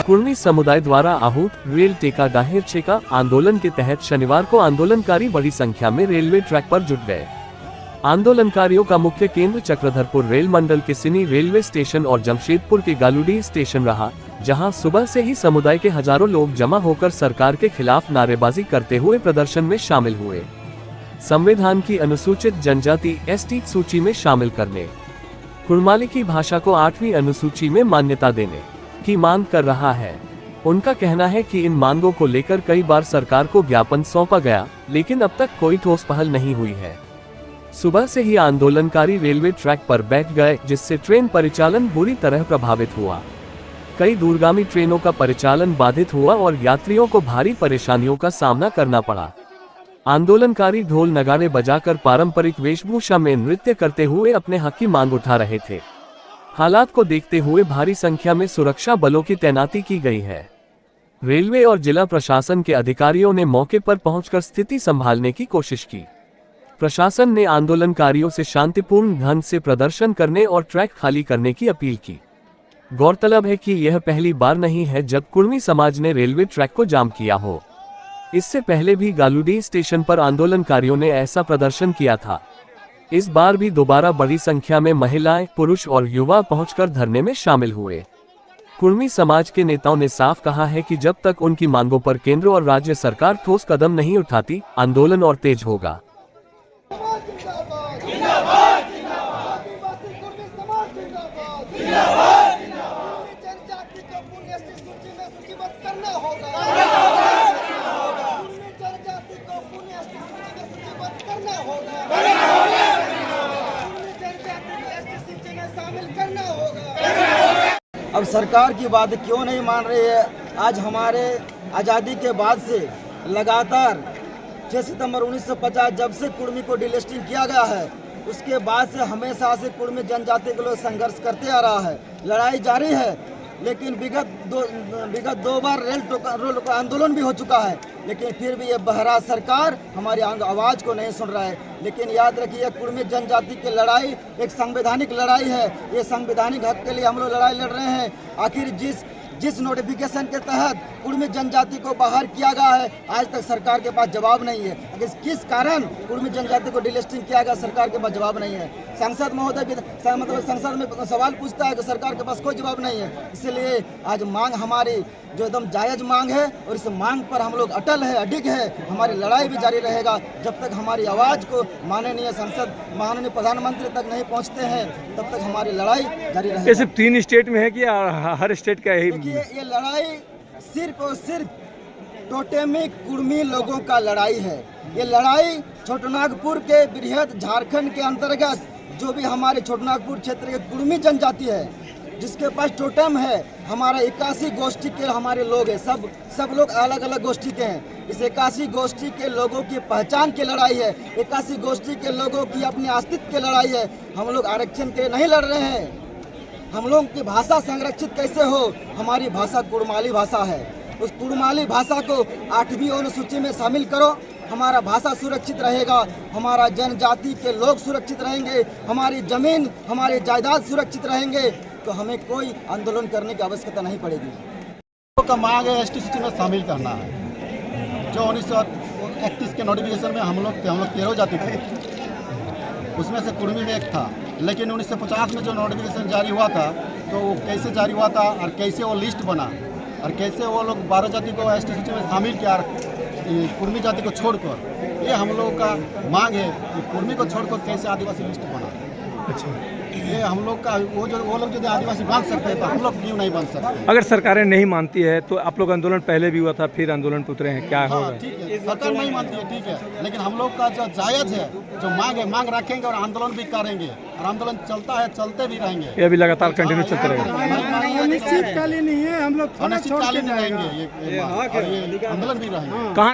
कुर्मी समुदाय द्वारा आहूत रेल टेका दाहिर छेका आंदोलन के तहत शनिवार को आंदोलनकारी बड़ी संख्या में रेलवे ट्रैक पर जुट गए। आंदोलनकारियों का मुख्य केंद्र चक्रधरपुर रेल मंडल के सिनी रेलवे स्टेशन और जमशेदपुर के गालूडी स्टेशन रहा, जहां सुबह से ही समुदाय के हजारों लोग जमा होकर सरकार के खिलाफ नारेबाजी करते हुए प्रदर्शन में शामिल हुए। संविधान की अनुसूचित जनजाति एसटी सूची में शामिल करने, कुड़माली की भाषा को 8वीं अनुसूची में मान्यता देने की मांग कर रहा है। उनका कहना है कि इन मांगों को लेकर कई बार सरकार को ज्ञापन सौंपा गया, लेकिन अब तक कोई ठोस पहल नहीं हुई है। सुबह से ही आंदोलनकारी रेलवे ट्रैक पर बैठ गए, जिससे ट्रेन परिचालन बुरी तरह प्रभावित हुआ। कई दूरगामी ट्रेनों का परिचालन बाधित हुआ और यात्रियों को भारी परेशानियों का सामना करना पड़ा। आंदोलनकारी ढोल नगाड़े बजाकर पारंपरिक वेशभूषा में नृत्य करते हुए अपने हक की मांग उठा रहे थे। हालात को देखते हुए भारी संख्या में सुरक्षा बलों की तैनाती की गई है। रेलवे और जिला प्रशासन के अधिकारियों ने मौके पर पहुंचकर स्थिति संभालने की कोशिश की। प्रशासन ने आंदोलनकारियों से शांतिपूर्ण ढंग से प्रदर्शन करने और ट्रैक खाली करने की अपील की। गौरतलब है कि यह पहली बार नहीं है जब कुर्मी समाज ने रेलवे ट्रैक को जाम किया हो। इससे पहले भी गालूडी स्टेशन पर आंदोलनकारियों ने ऐसा प्रदर्शन किया था। इस बार भी दोबारा बड़ी संख्या में महिलाएं, पुरुष और युवा पहुंचकर धरने में शामिल हुए। कुर्मी समाज के नेताओं ने साफ कहा है कि जब तक उनकी मांगों पर केंद्र और राज्य सरकार ठोस कदम नहीं उठाती, आंदोलन और तेज होगा। अब सरकार की बात क्यों नहीं मान रही है? आज हमारे आज़ादी के बाद से लगातार 6 सितंबर 1950 जब से कुर्मी को डिलिस्टिंग किया गया है, उसके बाद से हमेशा से कुर्मी जनजाति के लोग संघर्ष करते आ रहा है। लड़ाई जारी है, लेकिन विगत दो बार रेल आंदोलन भी हो चुका है, लेकिन फिर भी ये बहरा सरकार हमारी आवाज़ को नहीं सुन रहा है। लेकिन याद रखिए, कुर्मी जनजाति की लड़ाई एक संवैधानिक लड़ाई है। ये संवैधानिक हक के लिए हम लोग लड़ाई लड़ रहे हैं। आखिर जिस नोटिफिकेशन के तहत कुर्मी जनजाति को बाहर किया गया है, आज तक सरकार के पास जवाब नहीं है। अगर किस कारण कुर्मी जनजाति को डिलिस्टिंग किया गया, सरकार के पास जवाब नहीं है। सांसद महोदय भी संसद में सवाल पूछता है तो सरकार के पास कोई जवाब नहीं है। इसलिए आज मांग हमारी जो एकदम जायज़ मांग है, और इस मांग पर हम लोग अटल है, अडिग है। हमारी लड़ाई भी जारी रहेगा जब तक हमारी आवाज़ को माननीय संसद, माननीय प्रधानमंत्री तक नहीं पहुंचते हैं, तब तक हमारी लड़ाई जारी रहेगी। ये सिर्फ 3 स्टेट में है कि हर स्टेट का यही? देखिए, ये लड़ाई सिर्फ और सिर्फ टोटेमिक कुर्मी लोगों का लड़ाई है। ये लड़ाई छोटनागपुर के बृहद झारखंड के अंतर्गत जो भी हमारे छोटनागपुर क्षेत्र के कुर्मी जनजाति है, जिसके पास टोटम है, हमारा 81 गोष्ठी के हमारे लोग हैं। सब लोग अलग अलग गोष्ठी के हैं। इस 81 गोष्ठी के लोगों की पहचान की लड़ाई है। 81 गोष्ठी के लोगों की अपने अस्तित्व की लड़ाई है। हम लोग आरक्षण के लिए नहीं लड़ रहे हैं। हम लोग की भाषा संरक्षित कैसे हो? हमारी भाषा कुड़माली भाषा है। उस कुड़माली भाषा को 8वीं अनुसूची में शामिल करो। हमारा भाषा सुरक्षित रहेगा, हमारा जनजाति के लोग सुरक्षित रहेंगे, हमारी जमीन, हमारी जायदाद सुरक्षित रहेंगे, तो हमें कोई आंदोलन करने की आवश्यकता नहीं पड़ेगी। का मांग है एसटी सूची में शामिल करना है। जो 1931 के नोटिफिकेशन में हम लोग 13 जाति थे, उसमें से कुर्मी भी एक था। लेकिन 1950 में जो नोटिफिकेशन जारी हुआ था, तो वो कैसे जारी हुआ था और कैसे वो लिस्ट बना और कैसे वो लोग 12 जाति को एसटी सूची में शामिल किया, कुर्मी जाति को छोड़कर, ये हम लोग का मांग है कि कुर्मी को छोड़कर कैसे आदिवासी लिस्ट बना। अच्छा, ये हम लोग का वो लोग यदि आदिवासी बन सकते हैं तो हम लोग क्यों नहीं बन सकते? अगर सरकारें नहीं मानती है तो आप लोग आंदोलन पहले भी हुआ था, फिर आंदोलन पे उतरे हैं, क्या होगा? ठीक है, सरकार नहीं मानती है, ठीक है, लेकिन हम लोग का जो जायज़ है, जो मांग है, मांग रखेंगे और आंदोलन भी करेंगे, और आंदोलन चलता है, चलते भी रहेंगे। ये अभी लगातार कंटिन्यू चलते रहेगा। अनिश्चितकालीन नहीं है, हम लोग अनिश्चितकालीन रहेंगे, ये आंदोलन भी रहेंगे। कहाँ